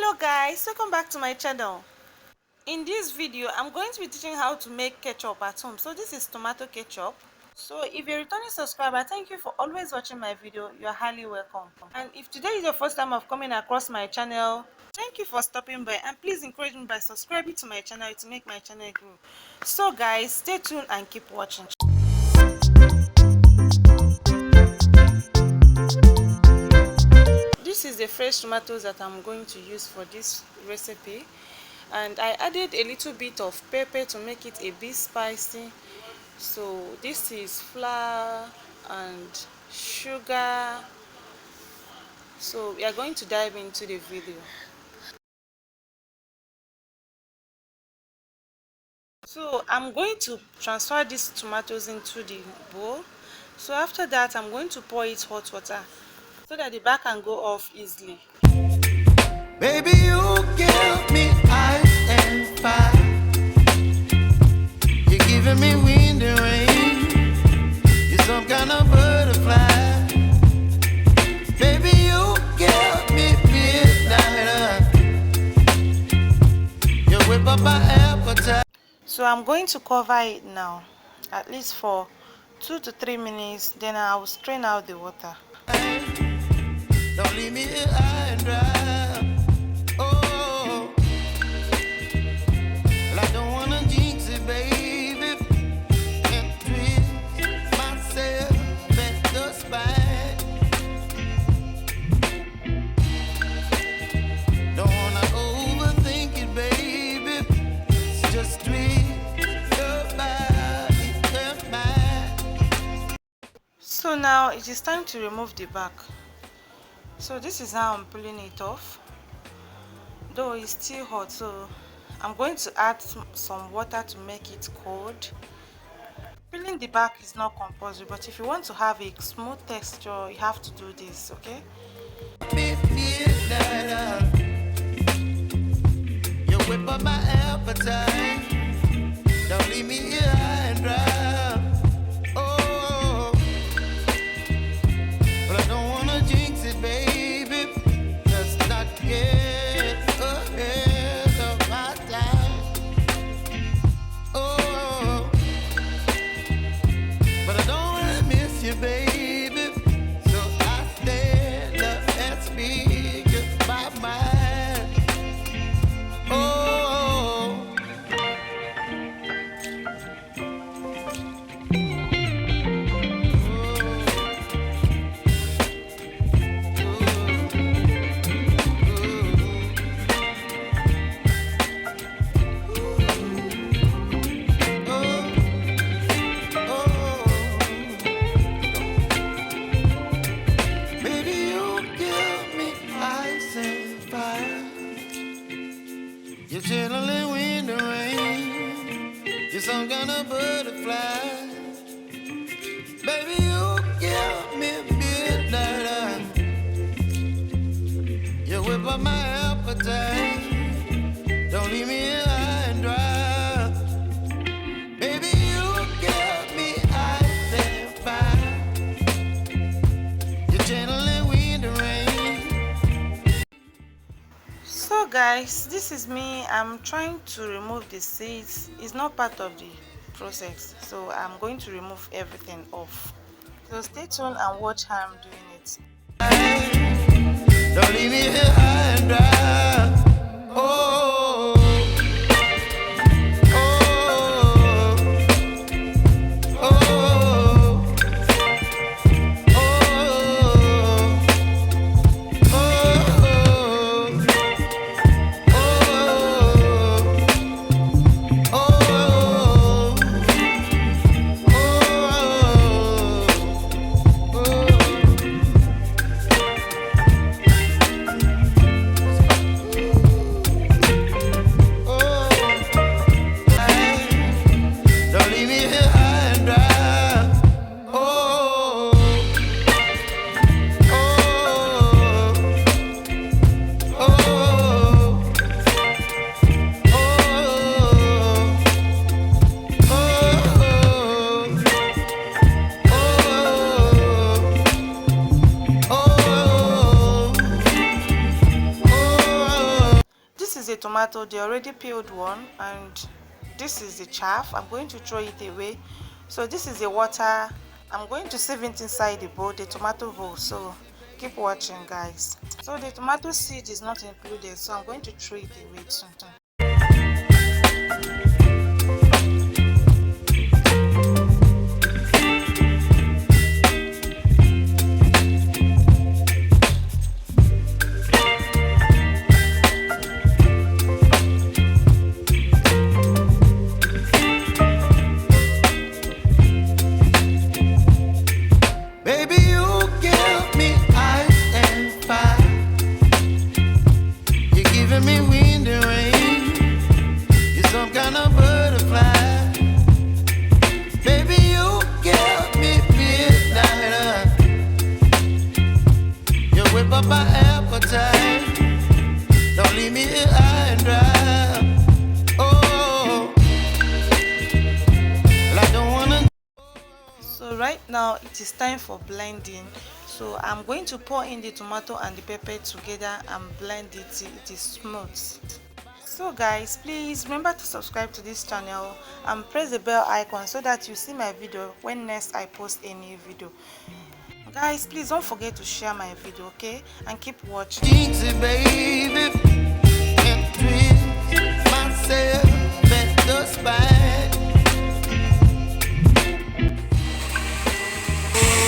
Hello guys, welcome back to my channel. In this video I'm going to be teaching how to make ketchup at home. So this is tomato ketchup. So if you're a returning subscriber, thank you for always watching my video. You're highly welcome. And if today is your first time of coming across my channel, thank you for stopping by, and please encourage me by subscribing to my channel to make my channel grow. So guys, stay tuned and keep watching. This is the fresh tomatoes that I'm going to use for this recipe, and I added a little bit of pepper to make it a bit spicy. So this is flour and sugar. So we are going to dive into the video. So I'm going to transfer these tomatoes into the bowl. So after that I'm going to pour it hot water so that the back can go off easily. Baby, you give me ice and fire. You're giving me wind and rain. You're some kind of butterfly. Baby, you give me midnight. You whip up my appetite. So I'm going to cover it now, at least for 2 to 3 minutes. Then I will strain out the water. Don't leave me here high and dry. Oh, well, I don't wanna jinx it, baby, and twist myself at the spine. Don't wanna overthink it, baby. It's just twist your body and mine. So now it is time to remove the back. So this is how I'm pulling it off, though it's still hot. So I'm going to add some water to make it cold. Peeling the back is not compulsory, but if you want to have a smooth texture, you have to do this, okay? You whip up my appetite. Don't leave me here high and dry. Oh, but I don't wanna jinx it, baby. Let's not get ahead of my time. Oh, but I don't wanna miss you, baby. So I stand up and speak my mind. Oh. You're chilling wind and rain. You're some kind of butterfly. Baby, you give me midnight. You whip up my appetite. Don't leave me here high and dry. Baby, you give me ice and fire. You're channeling wind and rain. So guys, this is me. I'm trying to remove the seeds. It's not part of the process, so I'm going to remove everything off. So stay tuned and watch how I'm doing it. Don't leave me here high and dry. Oh, oh, oh, oh, is a tomato, the already peeled one, and this is the chaff. I'm going to throw it away. So this is the water. I'm going to sieve it inside the bowl, the tomato bowl. So keep watching, guys. So the tomato seed is not included, so I'm going to throw it away soon. Baby, you give me ice and fire. You're giving me wind and rain. You're some kind of butterfly. Baby, you give me midnight. You whip up my appetite. Don't leave me here high and dry. Oh, well, I don't wanna. So right now it is time for blending. So I'm going to pour in the tomato and the pepper together and blend it till it is smooth. So guys, please remember to subscribe to this channel and press the bell icon so that you see my video when next I post a new video. Guys, please don't forget to share my video, okay, and keep watching. Jinx it, baby, and twist myself at the spine.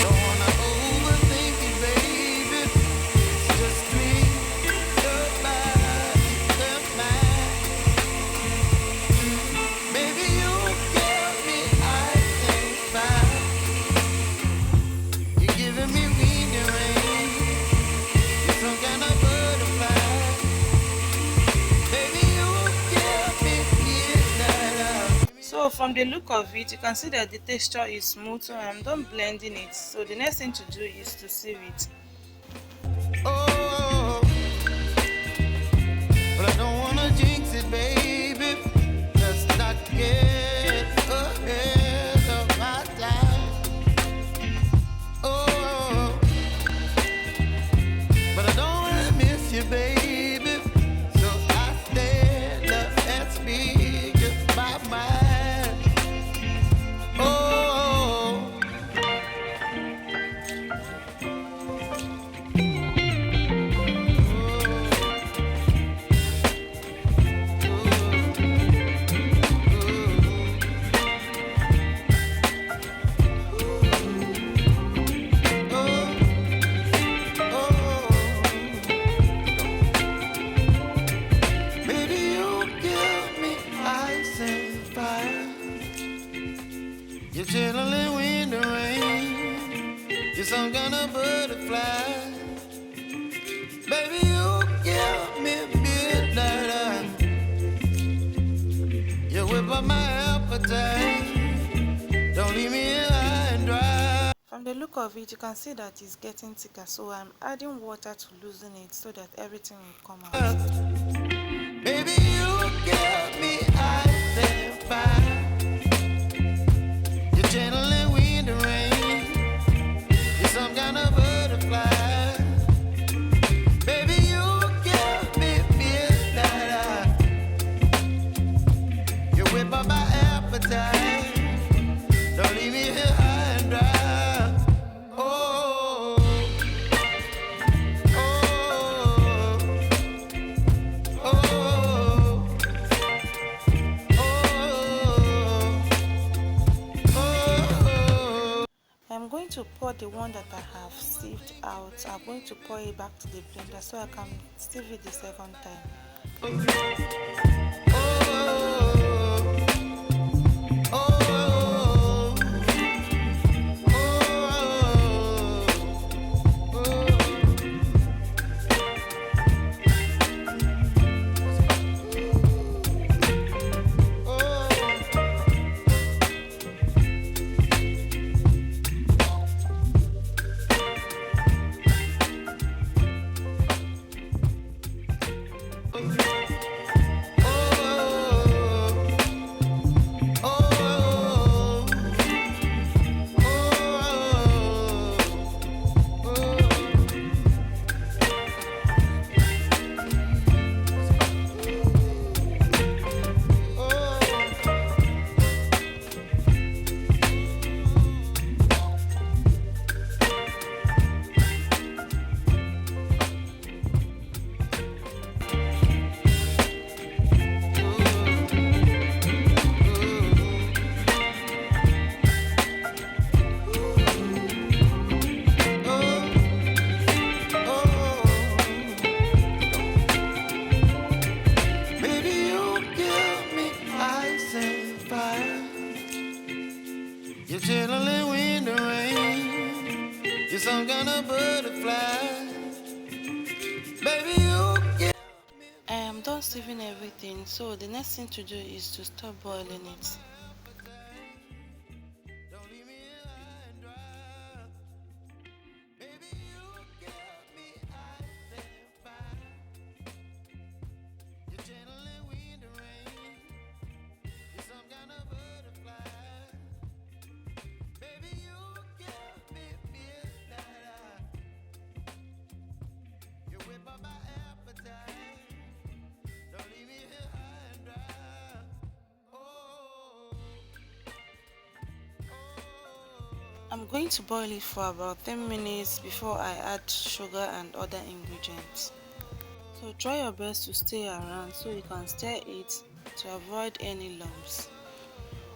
Don't wanna overthink it, baby. Just treat your body and mine. Baby, you give me ice and fire. You're giving me wind and rain. You're some kind of butterfly. Baby, you give me midnight. So from the look of it, you can see that the texture is smooth, so I'm done blending it. So the next thing to do is to sieve it. Oh, but I don't wanna jinx it, baby. Let's not get ahead of my time. Oh, but I don't wanna miss you, baby. So I stand up and speak my mind. Oh. Baby, you give me ice and fire. You're chilling wind and rain. You're some kind of butterfly. Baby, you give me midnight. You whip up my appetite. Don't leave me here high and dry. From the look of it, you can see that it's getting thicker, so I'm adding water to loosen it so that everything will come out. Baby, you give me ice and fire. You're channeling wind and rain. You're some kind of butterfly. Baby, you give me midnight. You whip up my appetite. Don't leave me here high and dry. Oh, oh, oh, oh. I'm going to pour the one that I have sieved out. I'm going to pour it back to the blender so I can sieve it the second time. done sieving everything, so the next thing to do is to start boiling it. Don't leave me high and dry. Baby, you give me ice and fire. You're channeling wind and rain. You're some kind of butterfly. Baby, you give me midnight. You whip up my appetite. Don't leave me here high and dry. Oh, I'm going to boil it for about 10 minutes before I add sugar and other ingredients. So try your best to stay around so you can stir it to avoid any lumps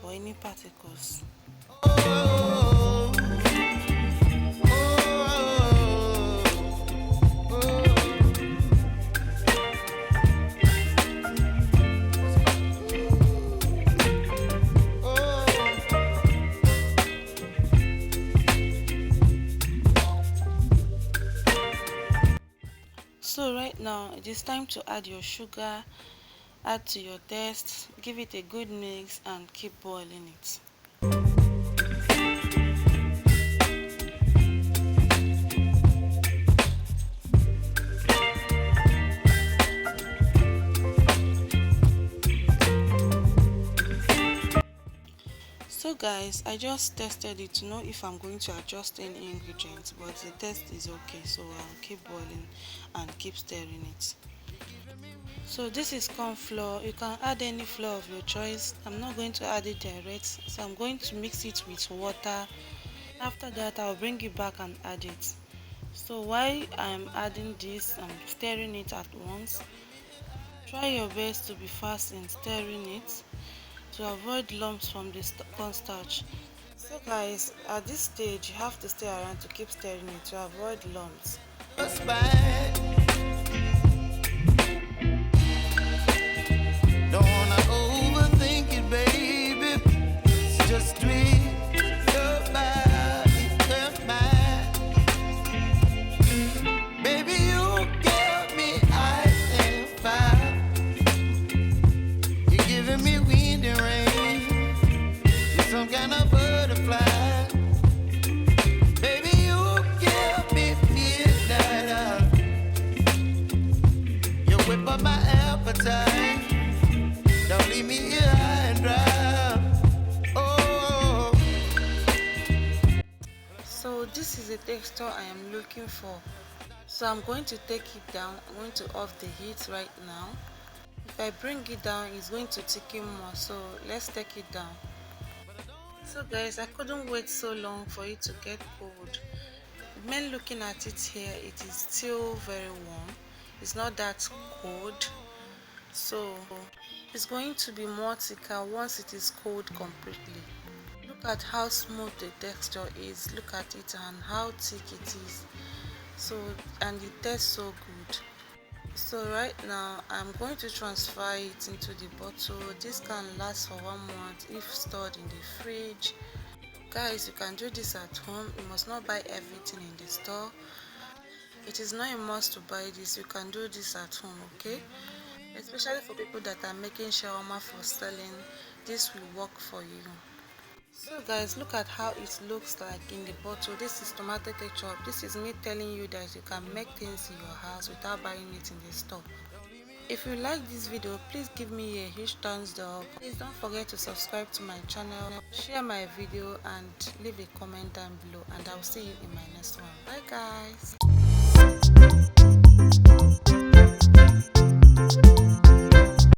or any particles. oh, oh, oh. So right now it is time to add your sugar, add to your taste, give it a good mix and keep boiling it. So guys, I just tested it to know if I'm going to adjust any ingredients, but the taste is okay, so I'll keep boiling and keep stirring it. So this is corn flour. You can add any flour of your choice. I'm not going to add it direct, so I'm going to mix it with water. After that, I'll bring it back and add it. So while I'm adding this, I'm stirring it at once. Try your best to be fast in stirring it to avoid lumps from the cornstarch. So guys, at this stage you have to stay around to keep stirring it to avoid lumps. Don't wanna overthink it, baby. It's just sweet. Your body, your mind. Baby, you give me ice and fire. You're giving me wind and rain. You're some kind of butterfly. Baby, you give me midnight. You whip up my appetite. Don't leave me here high and dry. Oh, So this is the texture I am looking for. So I'm going to take it down. I'm going to off the heat right now. If I bring it down, it's going to thicken more. So let's take it down. So guys, I couldn't wait so long for it to get cold. When looking at it here, it is still very warm. It's not that cold. So it's going to be more thicker once it is cold completely. Look at how smooth the texture is. Look at it and how thick it is. So, and it tastes so good. So right now I'm going to transfer it into the bottle. This can last for 1 month if stored in the fridge. Guys, you can do this at home. You must not buy everything in the store. It is not a must to buy this. You can do this at home, okay? Especially for people that are making shawarma for selling, this will work for you. So guys, look at how it looks like in the bottle. This is tomato ketchup. This is me telling you that you can make things in your house without buying it in the store. If you like this video, please give me a huge thumbs up. Please don't forget to subscribe to my channel, share my video and leave a comment down below, and I'll see you in my next one. Bye guys.